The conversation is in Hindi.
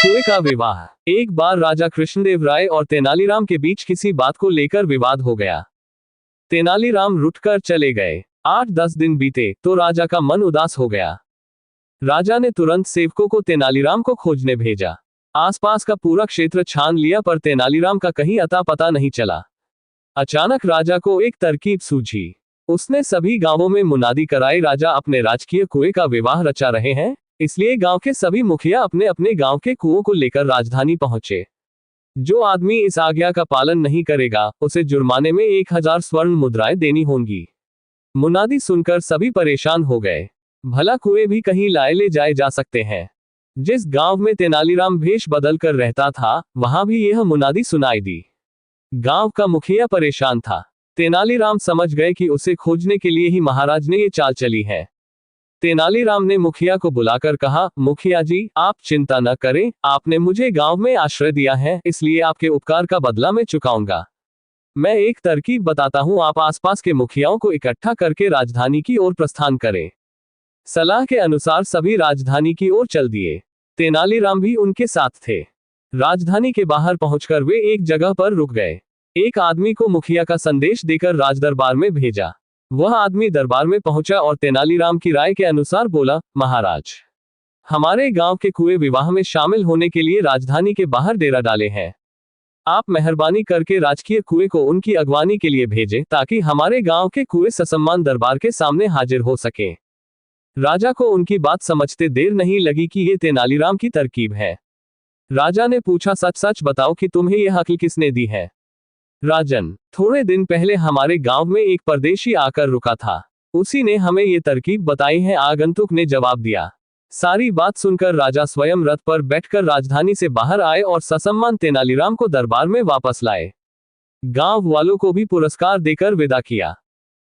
कुएं का विवाह। एक बार राजा कृष्णदेव राय और तेनालीराम के बीच किसी बात को लेकर विवाद हो गया। तेनालीराम रुठकर चले गए। 8-10 दिन बीते तो राजा का मन उदास हो गया। राजा ने तुरंत सेवकों को तेनालीराम को खोजने भेजा। आसपास का पूरा क्षेत्र छान लिया पर तेनालीराम का कहीं अता पता नहीं चला। अचानक राजा को एक तरकीब सूझी। उसने सभी गांवों में मुनादी कराई, राजा अपने राजकीय कुएं का विवाह रचा रहे हैं, इसलिए गांव के सभी मुखिया अपने अपने गांव के कुओं को लेकर राजधानी पहुंचे। जो आदमी इस आज्ञा का पालन नहीं करेगा उसे जुर्माने में 1000 स्वर्ण मुद्राएं देनी होंगी। मुनादी सुनकर सभी परेशान हो गए। भला कुएं भी कहीं लाए ले जाए जा सकते हैं। जिस गांव में तेनालीराम भेष बदल कर रहता था वहां भी यह मुनादी सुनाई दी। गांव का मुखिया परेशान था। तेनालीराम समझ गए कि उसे खोजने के लिए ही महाराज ने ये चाल चली है। तेनालीराम ने मुखिया को बुलाकर कहा, मुखिया जी, आप चिंता न करें, आपने मुझे गांव में आश्रय दिया है, इसलिए आपके उपकार का बदला मैं चुकाऊंगा। मैं एक तरकीब बताता हूं, आप आसपास के मुखियाओं को इकट्ठा करके राजधानी की ओर प्रस्थान करें। सलाह के अनुसार सभी राजधानी की ओर चल दिए। तेनालीराम भी उनके साथ थे। राजधानी के बाहर पहुंचकर वे एक जगह पर रुक गए। एक आदमी को मुखिया का संदेश देकर राजदरबार में भेजा। वह आदमी दरबार में पहुंचा और तेनालीराम की राय के अनुसार बोला, महाराज, हमारे गांव के कुएं विवाह में शामिल होने के लिए राजधानी के बाहर डेरा डाले हैं। आप मेहरबानी करके राजकीय कुएं को उनकी अगवानी के लिए भेजें ताकि हमारे गांव के कुएं ससम्मान दरबार के सामने हाजिर हो सके। राजा को उनकी बात समझते देर नहीं लगी कि ये तेनालीराम की तरकीब है। राजा ने पूछा, सच सच बताओ कि तुम्हें यह अक्ल किसने दी है? राजन, थोड़े दिन पहले हमारे गांव में एक परदेशी आकर रुका था, उसी ने हमें ये तरकीब बताई है, आगंतुक ने जवाब दिया। सारी बात सुनकर राजा स्वयं रथ पर बैठकर राजधानी से बाहर आए और ससम्मान तेनालीराम को दरबार में वापस लाए। गांव वालों को भी पुरस्कार देकर विदा किया।